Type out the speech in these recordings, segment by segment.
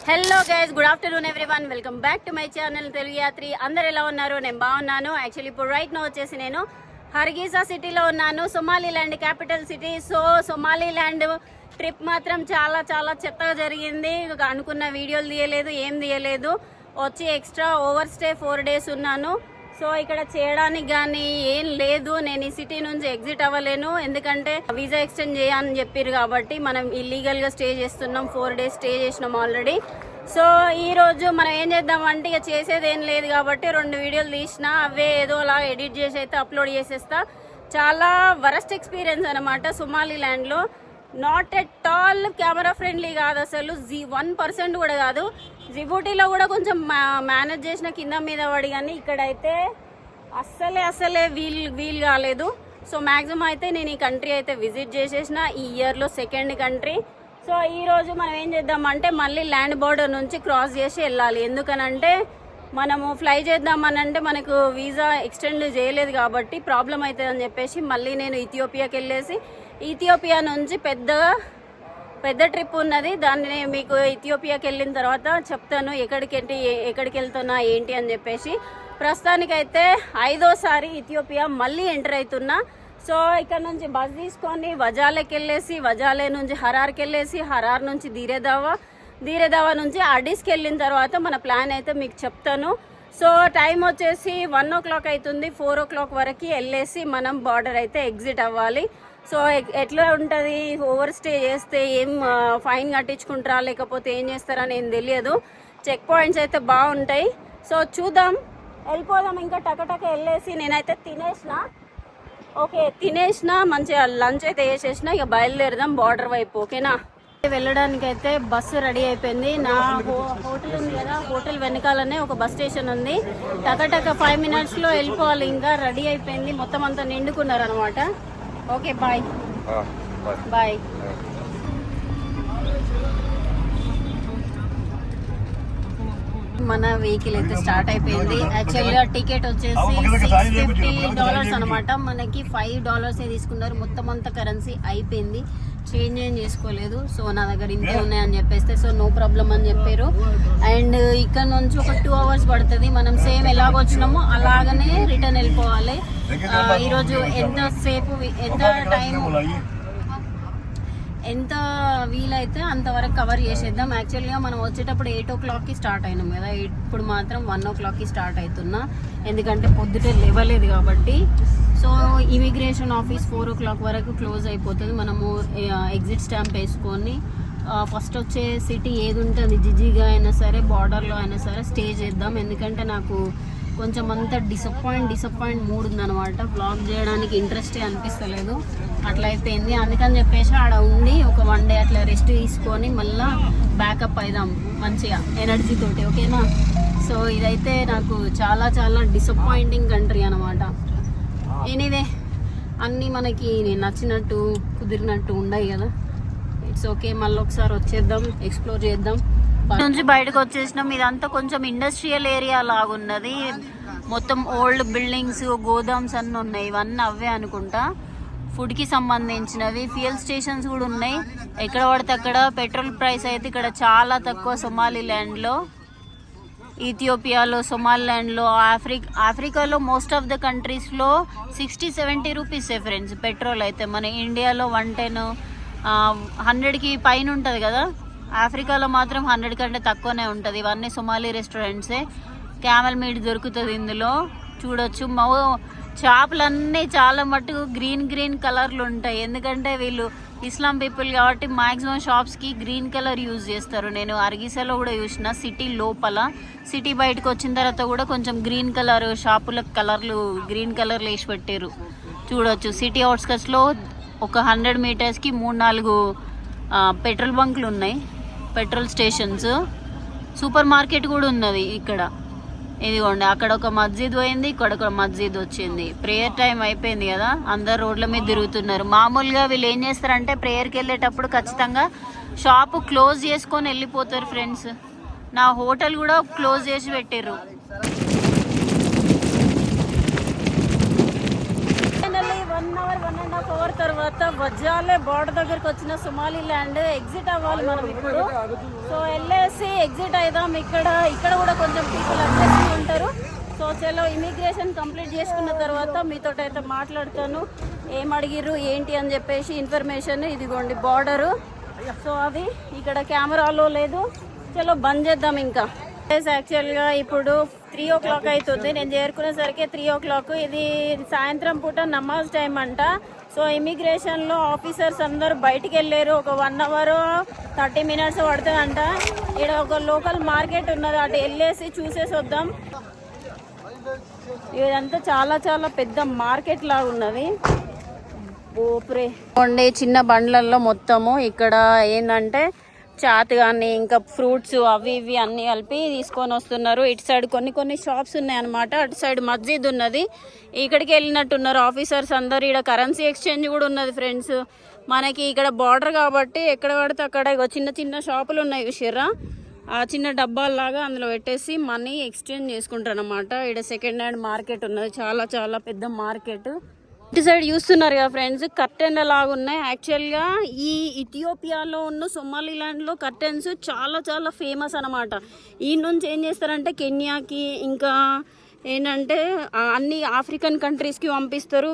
Hello guys, good afternoon everyone. Welcome back to my channel Telugu Yatri. అందరు ఎలా ఉన్నారు? నేను బాగున్నాను. యాక్చువల్లీ ఇప్పుడు రైట్ నో వచ్చేసి నేను హర్గీసా సిటీలో ఉన్నాను, సొమాలీలాండ్ క్యాపిటల్ సిటీ. సో సొమాలీలాండ్ ట్రిప్ మాత్రం చాలా చాలా చెత్తగా జరిగింది. అనుకున్న వీడియోలు తీయలేదు, ఏం తీయలేదు. వచ్చి ఎక్స్ట్రా ఓవర్ స్టే 4 days ఉన్నాను. సో ఇక్కడ చేయడానికి కానీ ఏం లేదు. నేను ఈ సిటీ నుంచి ఎగ్జిట్ అవ్వలేను, ఎందుకంటే వీసా ఎక్స్టెండ్ చేయని చెప్పారు కాబట్టి మనం ఇల్లీగల్గా స్టే చేస్తున్నాం. 4 days స్టే చేసినాం ఆల్రెడీ. సో ఈ రోజు మనం ఏం చేద్దామంటే ఇక చేసేది ఏం లేదు కాబట్టి 2 వీడియోలు తీసిన, అవే ఏదో అలా ఎడిట్ చేసి అయితే అప్లోడ్ చేసేస్తా. చాలా వరస్ట్ ఎక్స్పీరియన్స్ అనమాట సొమాలీలాండ్లో. Not at all camera friendly కాదు అసలు, 1% కూడా కాదు. జిబూటీలో కూడా కొంచెం మేనేజ్ చేసిన కింద మీద పడి, కానీ ఇక్కడైతే అస్సలే వీల్ కాలేదు. సో మ్యాక్సిమం అయితే నేను ఈ కంట్రీ అయితే విజిట్ చేసేసిన, ఈ ఇయర్లో 2nd కంట్రీ. సో ఈరోజు మనం ఏం చేద్దామంటే మళ్ళీ ల్యాండ్ బోర్డర్ నుంచి క్రాస్ చేసి వెళ్ళాలి. ఎందుకనంటే మనము ఫ్లై చేద్దామనంటే మనకు వీసా ఎక్స్టెండ్ చేయలేదు కాబట్టి ప్రాబ్లం అవుతుంది అని చెప్పేసి మళ్ళీ నేను ఇథియోపియాకి వెళ్ళేసి, ఇథియోపియా నుంచి పెద్ద ట్రిప్ ఉన్నది. దాన్ని మీకు ఇథియోపియాకి వెళ్ళిన తర్వాత చెప్తాను ఎక్కడికి వెళ్తున్నా ఏంటి అని చెప్పేసి. ప్రస్తుతానికైతే 5వసారి ఇథియోపియా మళ్ళీ ఎంటర్ అవుతున్నా. సో ఇక్కడ నుంచి బస్ తీసుకొని వజాలేకి వెళ్ళేసి, వజాలే నుంచి హరార్కి వెళ్ళేసి, హరార్ నుంచి ధీరేదావా నుంచి అడిస్కి వెళ్ళిన తర్వాత మన ప్లాన్ అయితే మీకు చెప్తాను. సో టైం వచ్చేసి 1 o'clock అవుతుంది. 4 o'clock వరకు వెళ్ళేసి మనం బార్డర్ అయితే ఎగ్జిట్ అవ్వాలి. సో ఎట్లా ఉంటుంది, ఓవర్ స్టే చేస్తే ఏం ఫైన్ కట్టించుకుంటారా లేకపోతే ఏం చేస్తారని ఏం తెలియదు. చెక్ పాయింట్స్ అయితే బాగుంటాయి. సో చూద్దాం, వెళ్ళిపోదాం. ఇంకా టకటక వెళ్ళేసి నేనైతే తినేసిన మంచిగా లంచ్ అయితే వేసేసిన. ఇక బయలుదేరదాం బార్డర్ వైపు, ఓకేనా? వెళ్ళడానికి అయితే బస్సు రెడీ అయిపోయింది. నా హోటల్ ఉంది కదా, హోటల్ వెనకాలనే ఒక బస్ స్టేషన్ ఉంది. టకటక 5 minutesలో వెళ్ళిపోవాలి. ఇంకా రెడీ అయిపోయింది, మొత్తం అంతా నిండుకున్నారు అనమాట. Okay, bye. మన వెహికల్ అయితే స్టార్ట్ అయిపోయింది. యాక్చువల్గా టికెట్ వచ్చేసి $650 అనమాట. మనకి $5 తీసుకున్నారు. మొత్తం అంతా కరెన్సీ అయిపోయింది, చేంజ్ ఏం చేసుకోలేదు. సో నా దగ్గర ఇంతే ఉన్నాయని చెప్పేస్తే సో నో ప్రాబ్లం అని చెప్పారు. అండ్ ఇక్కడ నుంచి ఒక 2 hours పడుతుంది. మనం సేమ్ ఎలాగొచ్చినామో అలాగనే రిటర్న్ వెళ్ళిపోవాలి. ఈరోజు ఎంత వీలైతే అంతవరకు కవర్ చేసేద్దాం. యాక్చువల్గా మనం వచ్చేటప్పుడు 8 o'clockకి స్టార్ట్ అయినాం కదా, ఇప్పుడు మాత్రం 1 o'clockకి స్టార్ట్ అవుతున్నా, ఎందుకంటే పొద్దుటే లేవలేదు కాబట్టి. సో ఇమిగ్రేషన్ ఆఫీస్ 4 o'clock వరకు క్లోజ్ అయిపోతుంది. మనము ఎగ్జిట్ స్టాంప్ వేసుకొని ఫస్ట్ వచ్చే సిటీ ఏది ఉంటుంది, జిజిగా అయినా సరే బార్డర్లో అయినా సరే స్టే చేద్దాం. ఎందుకంటే నాకు కొంచెం అంతా డిసప్పాయింట్ మూడ్ ఉందన్నమాట. వ్లాగ్ చేయడానికి ఇంట్రెస్టే అనిపిస్తలేదు, అట్లా అయిపోయింది. అందుకని చెప్పేసి ఆడ ఉండి ఒక 1 day అట్లా రెస్ట్ తీసుకొని మళ్ళీ బ్యాకప్ అయిదాం మంచిగా ఎనర్జీ తోటి, ఓకేనా? సో ఇదైతే నాకు చాలా చాలా డిసప్పాయింటింగ్ కంట్రీ అనమాట. ఎనీవే అన్నీ మనకి నచ్చినట్టు కుదిరినట్టు ఉండవు కదా. ఇట్స్ ఓకే, మళ్ళీ ఒకసారి వచ్చేద్దాం, ఎక్స్ప్లోర్ చేద్దాం. నుంచి బయటకు వచ్చేసినాం. ఇదంతా కొంచెం ఇండస్ట్రియల్ ఏరియా లాగున్నది. మొత్తం ఓల్డ్ బిల్డింగ్స్, గోదామ్స్ అన్నీ ఉన్నాయి. ఇవన్నీ అవే అనుకుంటా, ఫుడ్కి సంబంధించినవి. ఫ్యూయల్ స్టేషన్స్ కూడా ఉన్నాయి. ఎక్కడ పడితే అక్కడ పెట్రోల్ ప్రైస్ అయితే ఇక్కడ చాలా తక్కువ. సొమాలీలాండ్లో, ఇథియోపియాలో, సొమాలీలాండ్లో, ఆఫ్రికాలో మోస్ట్ ఆఫ్ ద కంట్రీస్లో 60-70 రూపీసే ఫ్రెండ్స్ పెట్రోల్ అయితే. మన ఇండియాలో 110, 100కి పైన ఉంటుంది కదా. ఆఫ్రికాలో మాత్రం 100 కంటే తక్కువనే ఉంటుంది. ఇవన్నీ సొమాలీ రెస్టారెంట్సే. క్యామెల్ మీట్ దొరుకుతుంది ఇందులో, చూడొచ్చు. చేపలన్నీ చాలా మటుకు గ్రీన్ కలర్లు ఉంటాయి, ఎందుకంటే వీళ్ళు ఇస్లాం పీపుల్ కాబట్టి మ్యాక్సిమం షాప్స్కి గ్రీన్ కలర్ యూజ్ చేస్తారు. నేను అర్గీసాలో కూడా చూసిన, సిటీ లోపల. సిటీ బయటకు వచ్చిన తర్వాత కూడా కొంచెం గ్రీన్ కలర్ షాపుల గ్రీన్ కలర్లు వేసి పెట్టారు, చూడొచ్చు. సిటీ అవుట్స్కట్స్లో ఒక 100 meters కి 3-4 పెట్రోల్ బంకులు ఉన్నాయి, పెట్రోల్ స్టేషన్స్. సూపర్ మార్కెట్ కూడా ఉన్నది ఇక్కడ. ఇదిగోండి, అక్కడ ఒక మస్జిద్ పోయింది, ఇక్కడ ఒక మస్జిద్ వచ్చింది. ప్రేయర్ టైం అయిపోయింది కదా, అందరు రోడ్ల మీద తిరుగుతున్నారు. మామూలుగా వీళ్ళు ఏం చేస్తారంటే ప్రేయర్కి వెళ్ళేటప్పుడు ఖచ్చితంగా షాపు క్లోజ్ చేసుకొని వెళ్ళిపోతారు ఫ్రెండ్స్. నా హోటల్ కూడా క్లోజ్ చేసి పెట్టారు. 1.5 తర్వాత వజ్జాలే బోర్డర్ దగ్గరకు వచ్చిన సొమాలి ల్యాండ్ ఎగ్జిట్ అవ్వాలి మనం ఇప్పుడు. సో వెళ్ళేసి ఎగ్జిట్ అయిదాం. ఇక్కడ కూడా కొంచెం పీపుల్ అడ్రస్ ఉంటారు. సో చలో ఇమిగ్రేషన్ కంప్లీట్ చేసుకున్న తర్వాత మీతో అయితే మాట్లాడతాను. ఏం అడిగిర్రు ఏంటి అని చెప్పేసి ఇన్ఫర్మేషన్. ఇదిగోండి బార్డరు. సో అది ఇక్కడ కెమెరాలో లేదు. చలో బంద్ చేద్దాం. ఇంకా యాక్చువల్గా ఇప్పుడు 3 o'clock అవుతుంది. నేను చేరుకునేసరికి 3 o'clock. ఇది సాయంత్రం పూట నమాజ్ టైం అంట. సో ఇమిగ్రేషన్లో ఆఫీసర్స్ అందరూ బయటికి వెళ్ళారు. ఒక 1 hour 30 minutes పడుతుందంట. ఇక్కడ ఒక లోకల్ మార్కెట్ ఉన్నది, అటు వెళ్ళేసి చూసేసి వద్దాం. ఇదంతా చాలా చాలా పెద్ద మార్కెట్ లాగా ఉన్నది. ఓప్రే ఉండే చిన్న బండ్లలో మొత్తము ఇక్కడ ఏంటంటే చాత్ కానీ ఇంకా ఫ్రూట్స్ అవి ఇవి అన్నీ కలిపి తీసుకొని వస్తున్నారు. ఇటు సైడ్ కొన్ని షాప్స్ ఉన్నాయి అనమాట. అటు సైడ్ మస్జిద్ ఉన్నది. ఇక్కడికి వెళ్ళినట్టున్నారు ఆఫీసర్స్ అందరు. ఇక్కడ కరెన్సీ ఎక్స్చేంజ్ కూడా ఉన్నది ఫ్రెండ్స్. మనకి ఇక్కడ బార్డర్ కాబట్టి ఎక్కడ పడితే అక్కడ చిన్న చిన్న షాపులు ఉన్నాయి చూసిర్రా, ఆ చిన్న డబ్బాల్లాగా అందులో పెట్టేసి మనీ ఎక్స్చేంజ్ చేసుకుంటారు అనమాట. ఇక్కడ సెకండ్ హ్యాండ్ మార్కెట్ ఉన్నది, చాలా చాలా పెద్ద మార్కెట్. ఇటు సైడ్ చూస్తున్నారు కదా ఫ్రెండ్స్, కర్టెన్ లాగా ఉన్నాయి. యాక్చువల్గా ఈ ఇథియోపియాలో ఉన్న సొమాలిలాండ్లో కర్టెన్స్ చాలా చాలా ఫేమస్ అనమాట. ఈ నుంచి ఏం చేస్తారంటే కెన్యాకి ఇంకా ఏంటంటే అన్ని ఆఫ్రికన్ కంట్రీస్కి పంపిస్తారు.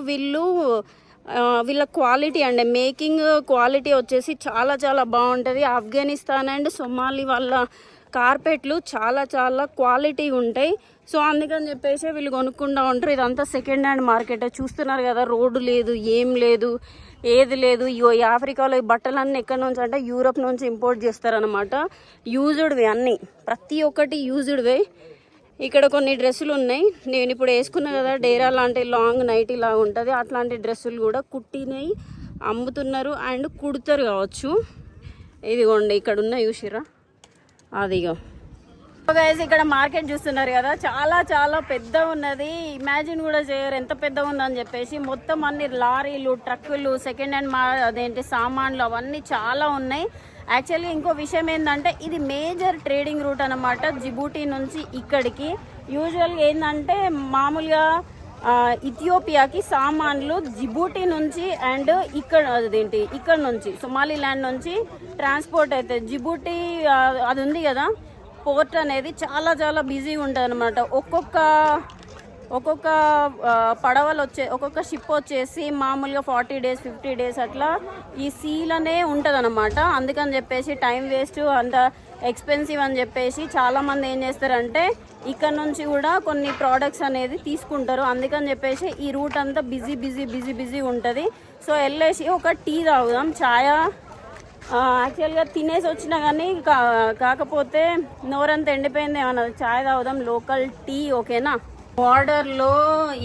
వీళ్ళ క్వాలిటీ అండి, మేకింగ్ క్వాలిటీ వచ్చేసి చాలా చాలా బాగుంటుంది. ఆఫ్ఘనిస్తాన్ అండ్ సొమాలి వాళ్ళ కార్పెట్లు చాలా చాలా క్వాలిటీ ఉంటాయి. సో అందుకని చెప్పేసి వీళ్ళు కొనుక్కుంటూ ఉంటారు. ఇదంతా సెకండ్ హ్యాండ్ మార్కెట్ చూస్తున్నారు కదా. రోడ్డు లేదు, ఏం లేదు, ఏది లేదు. ఈ ఆఫ్రికాలో ఈ బట్టలన్నీ ఎక్కడి నుంచి అంటే యూరప్ నుంచి ఇంపోర్ట్ చేస్తారనమాట. యూజ్డ్వే అన్నీ, ప్రతి ఒక్కటి యూజ్డ్వే. ఇక్కడ కొన్ని డ్రెస్సులు ఉన్నాయి. నేను ఇప్పుడు వేసుకున్నా కదా డేరా లాంటి లాంగ్ నైటీ లాగా ఉంటుంది, అట్లాంటి డ్రెస్సులు కూడా కుట్టినవి అమ్ముతున్నారు అండ్ కుడతారు కావచ్చు. ఇదిగోండి ఇక్కడ ఉన్నాయి చూసిరా, అదిగో గైస్. ఇక్కడ మార్కెట్ చూస్తున్నారు కదా, చాలా చాలా పెద్ద ఉన్నది. ఇమాజిన్ కూడా చేయరు ఎంత పెద్దగా ఉందని చెప్పేసి. మొత్తం అన్ని లారీలు, ట్రక్కులు, సెకండ్ హ్యాండ్ సామాన్లు అవన్నీ చాలా ఉన్నాయి. యాక్చువల్లీ ఇంకో విషయం ఏంటంటే ఇది మేజర్ ట్రేడింగ్ రూట్ అనమాట, జిబూటీ నుంచి ఇక్కడికి. యూజువల్గా ఏంటంటే మామూలుగా ఇథియోపియాకి సామాన్లు జిబూటీ నుంచి అండ్ ఇక్కడ నుంచి సొమాలిలాండ్ నుంచి ట్రాన్స్పోర్ట్ అయితే జిబూటీ అది ఉంది కదా పోర్ట్ అనేది చాలా చాలా బిజీగా ఉంటుంది అనమాట. ఒక్కొక్క పడవలు ఒక్కొక్క షిప్ వచ్చేసి మామూలుగా 40 days 50 days అట్లా ఈ సీలనే ఉంటుంది అనమాట. అందుకని చెప్పేసి టైం వేస్ట్, అంత ఎక్స్పెన్సివ్ అని చెప్పేసి చాలామంది ఏం చేస్తారంటే ఇక్కడ నుంచి కూడా కొన్ని ప్రోడక్ట్స్ అనేది తీసుకుంటారు. అందుకని చెప్పేసి ఈ రూట్ అంతా బిజీ ఉంటుంది. సో వెళ్ళేసి ఒక టీ తాగుదాం. ఛాయ్ యాక్చువల్గా తినేసి వచ్చినా కానీ కాకపోతే నోరంతా ఎండిపోయింది ఏమన్నది. ఛాయ్ తాగుదాం, లోకల్ టీ. ఓకేనా? బార్డర్లో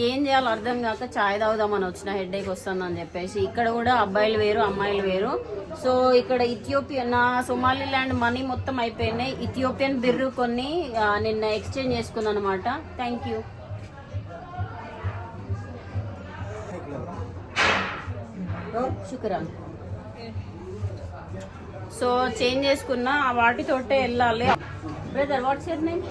ఏం చేయాలో అర్థం కాక ఛాయ్ తాగుదామని వచ్చిన, హెడేక్ వస్తుందని చెప్పేసి. ఇక్కడ కూడా అబ్బాయిలు వేరు అమ్మాయిలు వేరు. సో ఇక్కడ నా సొమాలిలాండ్ మనీ మొత్తం అయిపోయినాయి. ఇథియోపియన్ బిర్రు కొన్ని నిన్న ఎక్స్చేంజ్ చేసుకున్నాను అనమాట. Thank you. శుక్రాన్. సో చేంజ్ చేసుకున్నా, వాటితోటే వెళ్ళాలి. Brother what's your name?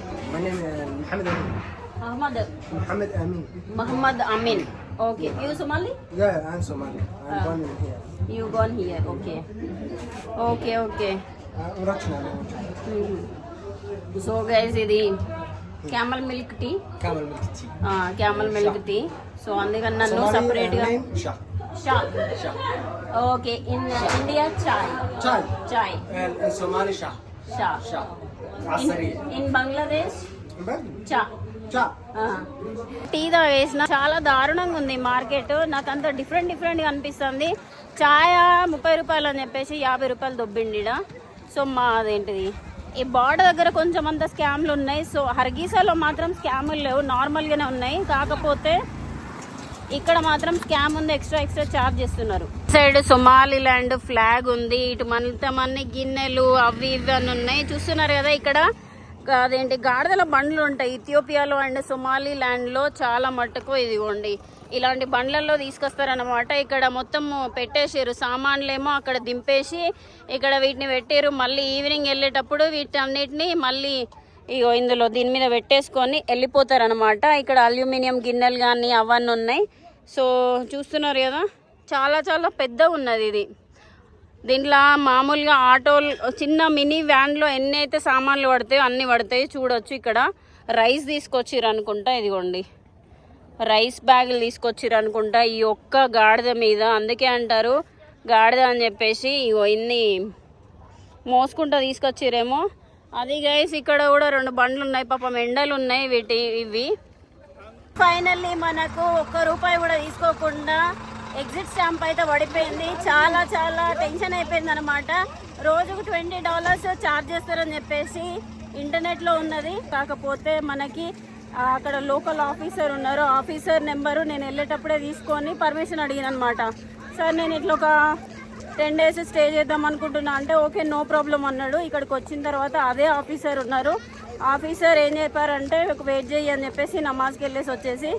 Muhammad Amin. Okay. You Somali? Yeah, I'm Somali. I'm born in here. You born here. Okay. Okay. So guys, ఇది camel milk tea. Camel milk tea. Camel milk tea. So అందుకని నన్ను separate గా Shah. Okay. In India, chai. And in Somali, Shah. In Bangladesh, cha. Tea తాగేసిన. చాలా దారుణంగా ఉంది market. నాకు అంత డిఫరెంట్ గా అనిపిస్తుంది. ఛాయ్ 30 రూపాయలు అని చెప్పేసి 50 రూపాయలు దొబ్బిండిడ. సో అదేంటిది ఈ బార్డర్ దగ్గర కొంచెం అంత స్కామ్లు ఉన్నాయి. సో హర్గీసాలో మాత్రం స్కాములు లేవు, నార్మల్గానే ఉన్నాయి. కాకపోతే ఇక్కడ మాత్రం స్కామ్ ఉంది, ఎక్స్ట్రా చార్జ్ చేస్తున్నారు. సైడ్ సొమాలిలాండ్ ఫ్లాగ్ ఉంది. ఇటు మంది గిన్నెలు అవి ఇవి అని ఉన్నాయి. చూస్తున్నారు కదా ఇక్కడ గాడిదల బండ్లు ఉంటాయి ఇథియోపియాలో అండ్ సొమాలిలాండ్లో చాలా మట్టుకు. ఇదిగోండి ఇలాంటి బండ్లలో తీసుకొస్తారనమాట. ఇక్కడ మొత్తం పెట్టేసారు సామాన్లేమో అక్కడ దింపేసి ఇక్కడ వీటిని పెట్టారు. మళ్ళీ ఈవినింగ్ వెళ్ళేటప్పుడు వీటన్నిటిని మళ్ళీ దీని మీద పెట్టేసుకొని వెళ్ళిపోతారనమాట. ఇక్కడ అల్యూమినియం గిన్నెలు కానీ అవన్నీ ఉన్నాయి. సో చూస్తున్నారు కదా, చాలా చాలా పెద్ద ఉన్నది ఇది. దీంట్లో మామూలుగా ఆటోలు, చిన్న మినీ వ్యాన్లో ఎన్ని అయితే సామాన్లు పడతాయో అన్నీ పడతాయి. చూడొచ్చు ఇక్కడ రైస్ తీసుకొచ్చిర్రు అనుకుంటా, ఇదిగోండి రైస్ బ్యాగులు తీసుకొచ్చిర్రు అనుకుంటా ఈ ఒక్క గాడిద మీద. అందుకే అంటారు గాడిద అని చెప్పేసి. ఇగో ఇన్ని మోసుకుంటా తీసుకొచ్చిరేమో. అది గైస్ ఇక్కడ కూడా 2 బండ్లు ఉన్నాయి, పాపం ఎండలు ఉన్నాయి ఇవి. ఫైనల్లీ మనకు ₹1 కూడా తీసుకోకుండా ఎగ్జిట్ స్టాంప్ అయితే పడిపోయింది. చాలా చాలా టెన్షన్ అయిపోయింది అనమాట. రోజుకు $20 ఛార్జ్ చేస్తారని చెప్పేసి ఇంటర్నెట్లో ఉన్నది. కాకపోతే మనకి అక్కడ లోకల్ ఆఫీసర్ ఉన్నారు, ఆఫీసర్ నెంబరు నేను వెళ్ళేటప్పుడే తీసుకొని పర్మిషన్ అడిగిన అనమాట. సార్ నేను ఇట్లా ఒక 10 days స్టే చేద్దాం అనుకుంటున్నా అంటే ఓకే నో ప్రాబ్లం అన్నాడు. ఇక్కడికి వచ్చిన తర్వాత అదే ఆఫీసర్ ఉన్నారు. ఆఫీసర్ ఏం చెప్పారంటే వెయిట్ చేయి అని చెప్పేసి నమాజ్కి వెళ్ళేసి వచ్చేసి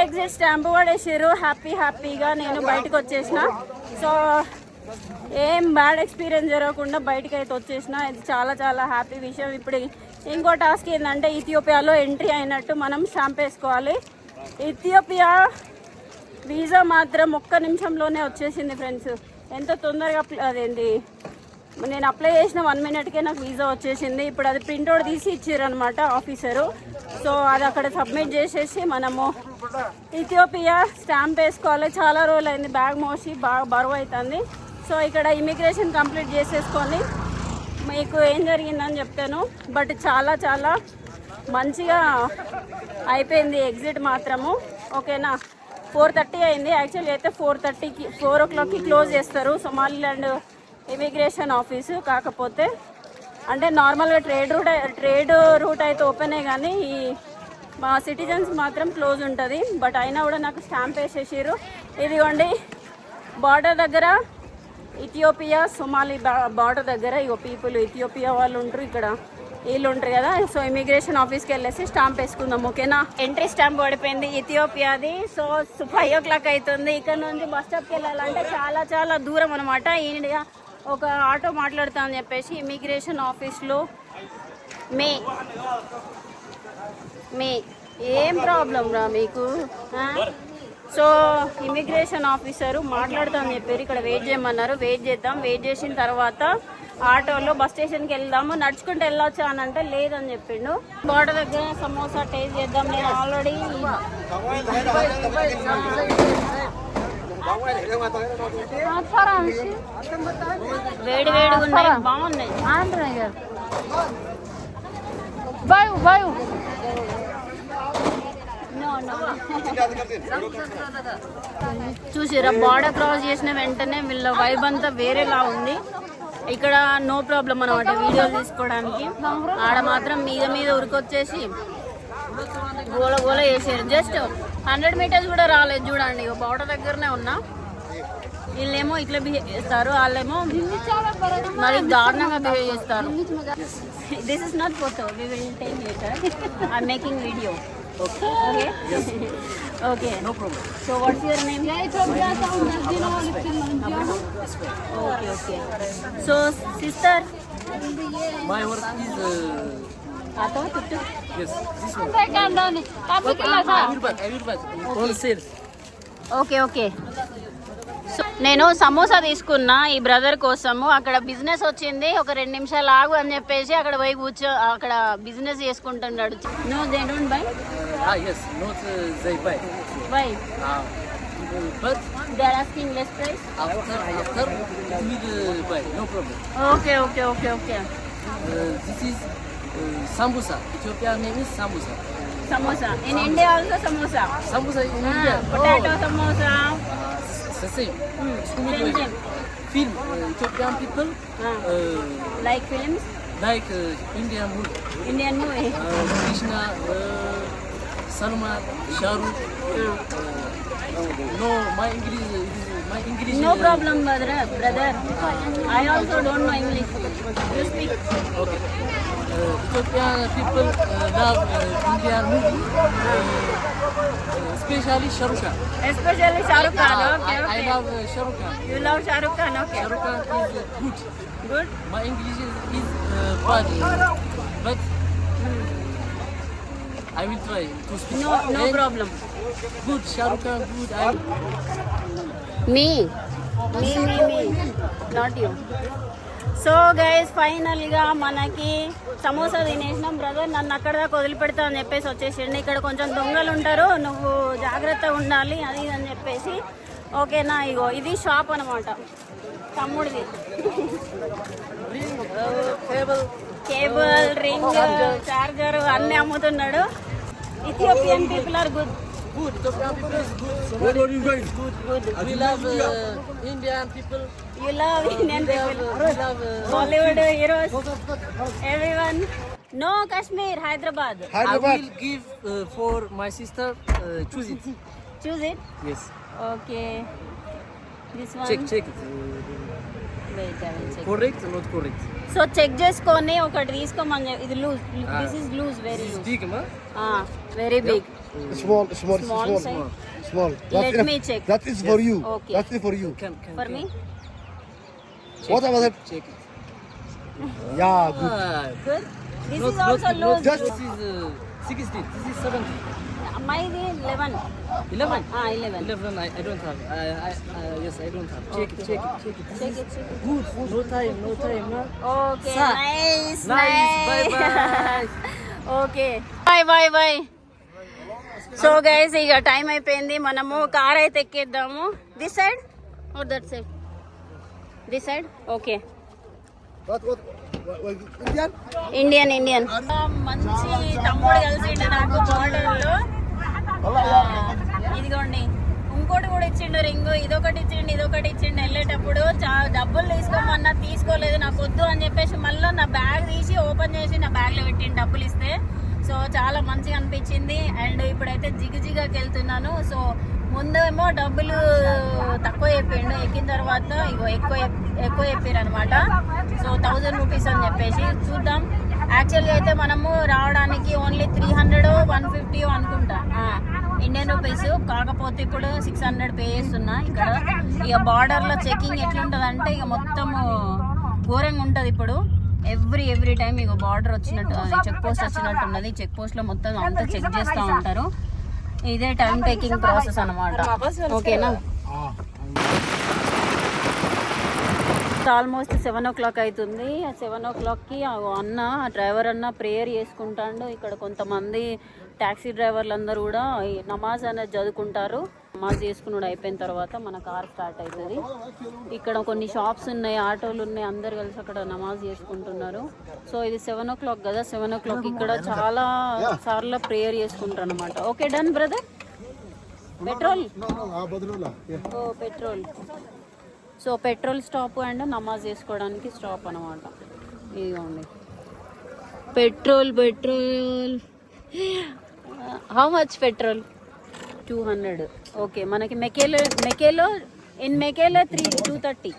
ఎగ్జిట్ స్టాంప్ పడేసారు. హ్యాపీగా నేను బయటకు వచ్చేసిన. సో ఏం బ్యాడ్ ఎక్స్పీరియన్స్ జరగకుండా బయటకు అయితే వచ్చేసిన. ఇది చాలా చాలా హ్యాపీ విషయం. ఇప్పుడు ఇంకో టాస్క్ ఏంటంటే ఇథియోపియాలో ఎంట్రీ అయినట్టు మనం స్టాంప్ వేసుకోవాలి. ఇథియోపియా వీసా మాత్రం 1 నిమిషంలోనే వచ్చేసింది ఫ్రెండ్స్. ఎంత తొందరగా అదేంటి, నేను అప్లై చేసిన 1 minute నాకు వీసా వచ్చేసింది. ఇప్పుడు అది ప్రింట్అవుట్ తీసి ఇచ్చారనమాట ఆఫీసరు. సో అది అక్కడ సబ్మిట్ చేసేసి మనము ఇథియోపియా స్టాంప్ వేసుకోవాలి. చాలా రోజులు అయింది బ్యాగ్ మోసి, బాగా బరువు అవుతుంది. సో ఇక్కడ ఇమిగ్రేషన్ కంప్లీట్ చేసేసుకొని మీకు ఏం జరిగిందని చెప్తాను. బట్ చాలా చాలా మంచిగా అయిపోయింది ఎగ్జిట్ మాత్రము. ఓకేనా, 4:30 అయింది. యాక్చువల్లీ అయితే 4 o'clockకి క్లోజ్ చేస్తారు సోమాలిలాండ్ ఇమిగ్రేషన్ ఆఫీసు. కాకపోతే అంటే నార్మల్గా ట్రేడ్ రూట్ అయితే ఓపెనే, కానీ ఈ మా సిటిజన్స్ మాత్రం క్లోజ్ ఉంటుంది. బట్ అయినా కూడా నాకు స్టాంప్ వేసేసారు. ఇదిగోండి బార్డర్ దగ్గర ఇథియోపియా సోమాలి బార్డర్ దగ్గర ఇగో పీపుల్ ఇథియోపియా వాళ్ళు ఉంటారు, ఇక్కడ వీళ్ళు ఉంటారు కదా. సో ఇమిగ్రేషన్ ఆఫీస్కి వెళ్ళేసి స్టాంప్ వేసుకుందాం. ఓకేనా, ఎంట్రీ స్టాంప్ పడిపోయింది ఇథియోపియాది. సో 5 o'clock అవుతుంది. ఇక్కడ నుంచి బస్ స్టాప్కి వెళ్ళాలంటే చాలా చాలా దూరం అనమాట. ఈయన ఒక ఆటో మాట్లాడుతా అని చెప్పేసి ఇమిగ్రేషన్ ఆఫీస్లో మే ఏం ప్రాబ్లం రా మీకు? సో ఇమిగ్రేషన్ ఆఫీసరు మాట్లాడుతామని చెప్పారు. ఇక్కడ వెయిట్ చేయమన్నారు. వెయిట్ చేద్దాం. వెయిట్ చేసిన తర్వాత ఆటోలో బస్ స్టేషన్కి వెళ్దాము. నడుచుకుంటూ వెళ్ళొచ్చా అని అంటే లేదని చెప్పిండు. బార్డర్ దగ్గర సమోసా టేస్ట్ చేద్దాం. నేను ఆల్రెడీ వేడి వేడిగా ఉన్నాయి, బాగున్నాయి. చూసిరా, బార్డర్ క్రాస్ చేసిన వెంటనే వీళ్ళ వైబ్ అంతా వేరేలా ఉంది. ఇక్కడ నో ప్రాబ్లం అనమాట వీడియోలు తీసుకోవడానికి. ఆడ మాత్రం మీద ఉరికొచ్చేసి గోల చేసారు. జస్ట్ 100 meters కూడా రాలేదు. చూడండి బార్డర్ దగ్గరనే ఉన్నా. వీళ్ళేమో ఇట్లా బిహేవ్ చేస్తారు, వాళ్ళేమో మరి దారుణంగా బిహేవ్ చేస్తారు. This is not photo, we will take later. I making video. Okay. No problem. So what's your name? Okay. So sister, My work is ato tuttu. yes. This one. I will back. Wholesale. Okay. So నేను సమోసా తీసుకున్నా ఈ brother కోసము. అక్కడ business వచ్చింది, ఒక 2 నిమిషాలు ఆగు అని చెప్పేసి అక్కడ పోయి అక్కడ బిజినెస్ చేసుకుంటున్నాడు. No they don't buy. Yes. Not they buy. Why? But They are asking less price. after we will buy. No problem. Okay. This is sambusa. Ethiopia name is sambusa. Samosa. In India also samosa. Sambusa in India. Potato samosa. It's the same. Same. Film. Ethiopian people Like films? like Indian movie. Indian movie. Krishna, Salman, Shahrukh. No, my English. No problem, brother. I also don't know English. You speak. Okay. Ethiopian people love Indian movie, especially Shahrukh Khan. Especially Shahrukh Khan. Okay. I love Shahrukh Khan. You love Shahrukh Khan, okay. Shahrukh Khan is good. Good. My English is bad, but I will try to speak. No problem. Good, Shah Rukh Khan, good. Me. Not you. So guys ఫైనల్గా మనకి samosa తినేసినాం. Brother నన్ను అక్కడ దాకా వదిలిపెడతా అని చెప్పేసి వచ్చేసిండు. ఇక్కడ కొంచెం దొంగలు ఉంటారు, నువ్వు జాగ్రత్తగా ఉండాలి అది అని చెప్పేసి. ఓకేనా, ఇగో ఇది షాప్ అనమాట తమ్ముడిది. కేబుల్, రింగ్, చార్జర్ అన్నీ అమ్ముతున్నాడు. Ethiopian people are good. Good, Ethiopian people is good. Where are you going? Good. We love Indian people. You love Indian people. We love Bollywood heroes. Everyone. No Kashmir, Hyderabad. I will give for my sister. Choose it. Choose it. Yes. Okay. This one. Check it. Wait, I will check. Correct or not correct? So check చేసుకొని ఒకటి తీసుకోమని. ఇది loose. This is loose, very This is loose. big, ma? Very big. Small Size. Let me check. That is for you. Okay. That is for you. Can For me? What about that? check it. Yeah, good. Good. This Not- is also not- loose. Just- This is 60. This is 70. Maybe 11. 11. 11. 11. I don't have. Yes, I don't have. Check it. Check it. Check it. Good. No time. No time, ma. Okay. Sir. Nice. Nice. Bye bye. Okay. Bye. So guys ఇక time అయిపోయింది. మనము car అయితే ఎక్కేద్దాము. This side or that side? This side. Okay. Indian? Indian. మంచి తమ్ముడు కలిసిండు నాకు బార్డర్లో. ఇదిగోండి ఇంకోటి కూడా ఇచ్చిండు రింగు. ఇదొకటి ఇచ్చిండు. వెళ్ళేటప్పుడు డబ్బులు తీసుకోమన్నా తీసుకోలేదు, నాకు వద్దు అని చెప్పేసి మళ్ళీ నా బ్యాగ్ తీసి ఓపెన్ చేసి నా బ్యాగ్లో పెట్టిండు డబ్బులు ఇస్తే. సో చాలా మంచిగా అనిపించింది. అండ్ ఇప్పుడైతే జిగజిగాకి వెళ్తున్నాను. సో ముందేమో డబ్బులు తక్కువ చెప్పిండు, ఎక్కిన తర్వాత ఇగో ఎక్కువ చెప్పారు అనమాట. సో 1000 రూపీస్ అని చెప్పేసి. చూద్దాం. యాక్చువల్గా అయితే మనము రావడానికి ఓన్లీ 300 150 అనుకుంటా ఇండియన్ రూపీస్. కాకపోతే ఇప్పుడు 600 పే చేస్తున్నా. ఇక్కడ ఇక బార్డర్లో చెకింగ్ ఎట్లుంటుందంటే ఇక మొత్తము ఘోరంగా ఉంటుంది ఇప్పుడు. ఎవ్రీ టైం ఇక బార్డర్ వచ్చినట్టు, చెక్ పోస్ట్ వచ్చినట్టు ఉన్నది. చెక్ పోస్ట్లో మొత్తం అంతా చెక్ చేస్తూ ఉంటారు. ఇదే టైం టేకింగ్ ప్రాసెస్ అనమాట. ఓకేనా. ఆల్మోస్ట్ 7 o'clock అవుతుంది. 7 o'clockకి అన్న డ్రైవర్ అన్న ప్రేయర్ చేసుకుంటాడు. ఇక్కడ కొంతమంది ట్యాక్సీ డ్రైవర్లు అందరూ కూడా ఈ నమాజ్ అనేది చదువుకుంటారు. నమాజ్ చేసుకున్నాడు అయిపోయిన తర్వాత మన కార్ స్టార్ట్ అవుతుంది. ఇక్కడ కొన్ని షాప్స్ ఉన్నాయి, ఆటోలు ఉన్నాయి, అందరు కలిసి అక్కడ నమాజ్ చేసుకుంటున్నారు. సో ఇది 7 o'clock కదా. 7 o'clock ఇక్కడ చాలా సార్లు ప్రేయర్ చేసుకుంటారు అనమాట. Okay done brother. Petrol. Oh petrol. So petrol stop and నమాజ్ చేసుకోవడానికి స్టాప్ అనమాట. ఇదిగోండి petrol. How much petrol? 200. Okay. మనకి మెకేలో 230.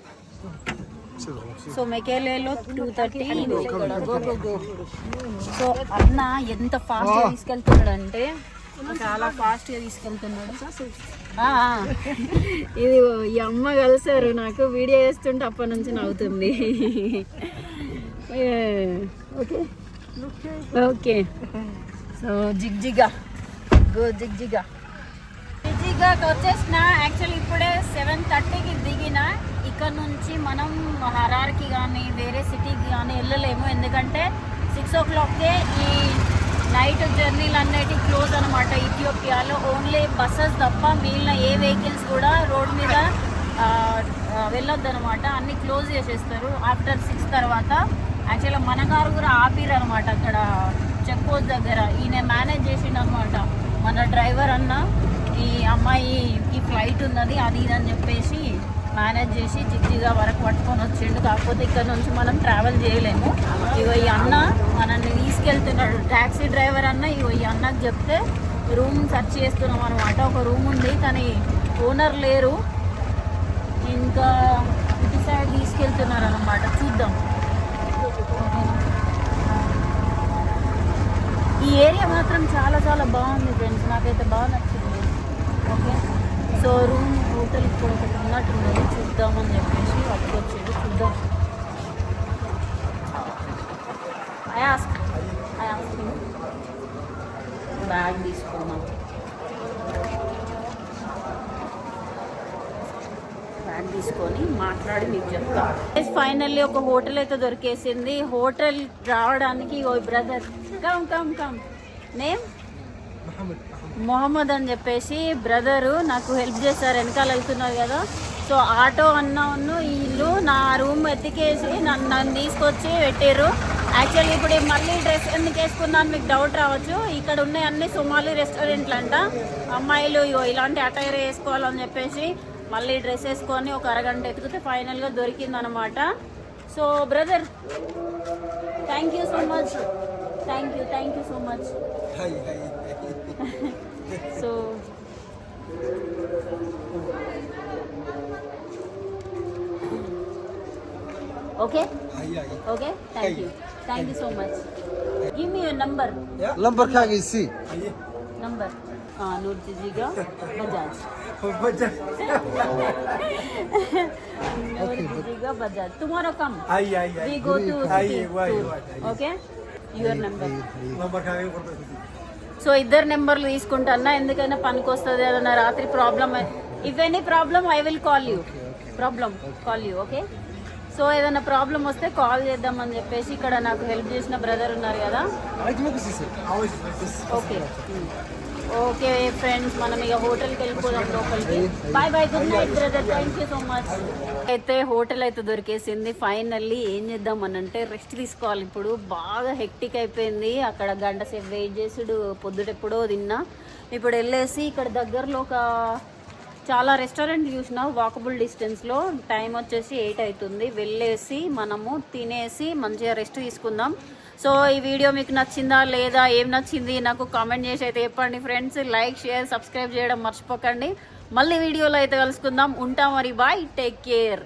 సో మెకేలేలో 230. గో. సో అన్న ఎంత ఫాస్ట్గా తీసుకెళ్తున్నాడు అంటే చాలా ఫాస్ట్గా తీసుకెళ్తున్నాడు. ఇది ఈ అమ్మ కలిసారు నాకు వీడియో చేస్తుంటే అప్పటి నుంచి నవ్వుతుంది. ఓకే. సో జిగ్జిగాకి వచ్చేసిన. యాక్చువల్లీ ఇప్పుడే 7:30కి దిగిన. ఇక్కడ నుంచి మనం హరార్కి కానీ వేరే సిటీకి కానీ వెళ్ళలేము, ఎందుకంటే 6 o'clockకే ఈ నైట్ జర్నీలు అన్నిటి క్లోజ్ అనమాట. ఇథియోపియాలో ఓన్లీ బస్సెస్ తప్ప మిగిలిన ఏ వెహికల్స్ కూడా రోడ్ మీద వెళ్ళొద్దు అనమాట. అన్నీ క్లోజ్ చేసేస్తారు ఆఫ్టర్ 6 తర్వాత. యాక్చువల్గా మన కారు కూడా ఆపిరు అనమాట అక్కడ చెక్ పోస్ట్ దగ్గర. ఈయన మేనేజ్ చేసిండు అనమాట మన డ్రైవర్ అన్న. ఈ అమ్మాయికి ఫ్లైట్ ఉన్నది అది ఇది అని చెప్పేసి మేనేజ్ చేసి జిగ్జిగా వరకు పట్టుకొని వచ్చిండు. కాకపోతే ఇక్కడ నుంచి మనం ట్రావెల్ చేయలేము. ఇగో ఈ అన్న మనల్ని తీసుకెళ్తున్నాడు, ట్యాక్సీ డ్రైవర్ అన్న. ఇగో ఈ అన్నకు చెప్తే రూమ్ సెర్చ్ చేస్తున్నాం అనమాట. ఒక రూమ్ ఉంది కానీ ఓనర్ లేరు. ఇంకా ఇటు సైడ్ తీసుకెళ్తున్నారు అనమాట. చూద్దాం. ఈ ఏరియా మాత్రం చాలా బాగుంది ఫ్రెండ్స్, నాకైతే బాగా నచ్చింది. ఓకే. సో రూమ్ హోటల్ ఇక్కడ ఒకటి ఉన్నట్టున్నది, చూద్దామని చెప్పేసి పట్టుకొచ్చేది. చూద్దాం. I asked him. బ్యాగ్ తీసుకున్నాం. బ్యాగ్ తీసుకొని మాట్లాడి మీకు చెప్తా. ఫైనల్లీ ఒక హోటల్ అయితే దొరికేసింది. హోటల్ రావడానికి oh brother come come come name Mohammed అని చెప్పేసి బ్రదరు నాకు హెల్ప్ చేశారు. వెనకాల వెళ్తున్నారు కదా, సో ఆటో అన్నను వీళ్ళు నా రూమ్ ఎత్తికేసి నన్ను తీసుకొచ్చి పెట్టారు. యాక్చువల్లీ ఇప్పుడు మళ్ళీ డ్రెస్ ఎందుకు వేసుకున్నాను మీకు డౌట్ రావచ్చు. ఇక్కడ ఉన్నాయి అన్ని సొమాలి రెస్టారెంట్లు అంట. అమ్మాయిలు ఇలాంటి అటైర్ వేసుకోవాలని చెప్పేసి మళ్ళీ డ్రెస్ వేసుకొని ఒక అరగంట ఎత్తుకుతే ఫైనల్గా దొరికిందనమాట. So brother thank you so much, thank you so much. So okay okay thank you so much. Give me your number. Number can you see? Number note कीजिएगा. बजाज नोट कीजिएगा Bajaj. tomorrow come we go to city tour. okay your number. So ఇద్దరు నెంబర్లు తీసుకుంటాను, ఎందుకైనా పనికి వస్తుంది ఏదైనా రాత్రి problem. If any problem I will call you. Call you okay. So ఏదైనా ప్రాబ్లం వస్తే కాల్ చేద్దామని చెప్పేసి ఇక్కడ నాకు హెల్ప్ చేసిన బ్రదర్ ఉన్నారు కదా. ఓకే ఓకే ఫ్రెండ్స్, మనం ఇక హోటల్కి వెళ్ళిపోదాం లోపలికి. Bye bye, good night brother, thank you so much. అయితే హోటల్ అయితే దొరికేసింది ఫైనల్లీ. ఏం చేద్దాం అని అంటే రెస్ట్ తీసుకోవాలి. ఇప్పుడు బాగా హెక్టిక్ అయిపోయింది. అక్కడ గంట సేపు వెయిట్ చేసుడు, పొద్దుటెప్పుడో తిన్నా. ఇప్పుడు వెళ్ళేసి ఇక్కడ దగ్గరలో ఒక చాలా రెస్టారెంట్ చూసినా వాకబుల్ డిస్టెన్స్లో. టైం వచ్చేసి 8 అవుతుంది. వెళ్ళేసి మనము తినేసి మంచిగా రెస్ట్ తీసుకుందాం. సో ఈ వీడియో మీకు నచ్చిందా లేదా, ఏం నచ్చింది నాకు కామెంట్ చేసి అయితే చెప్పండి ఫ్రెండ్స్. లైక్ షేర్ సబ్స్క్రైబ్ చేయడం మర్చిపోకండి. మళ్ళీ వీడియోలో అయితే కలుసుకుందాం. ఉంటాం మరి, బాయ్, టేక్ కేర్.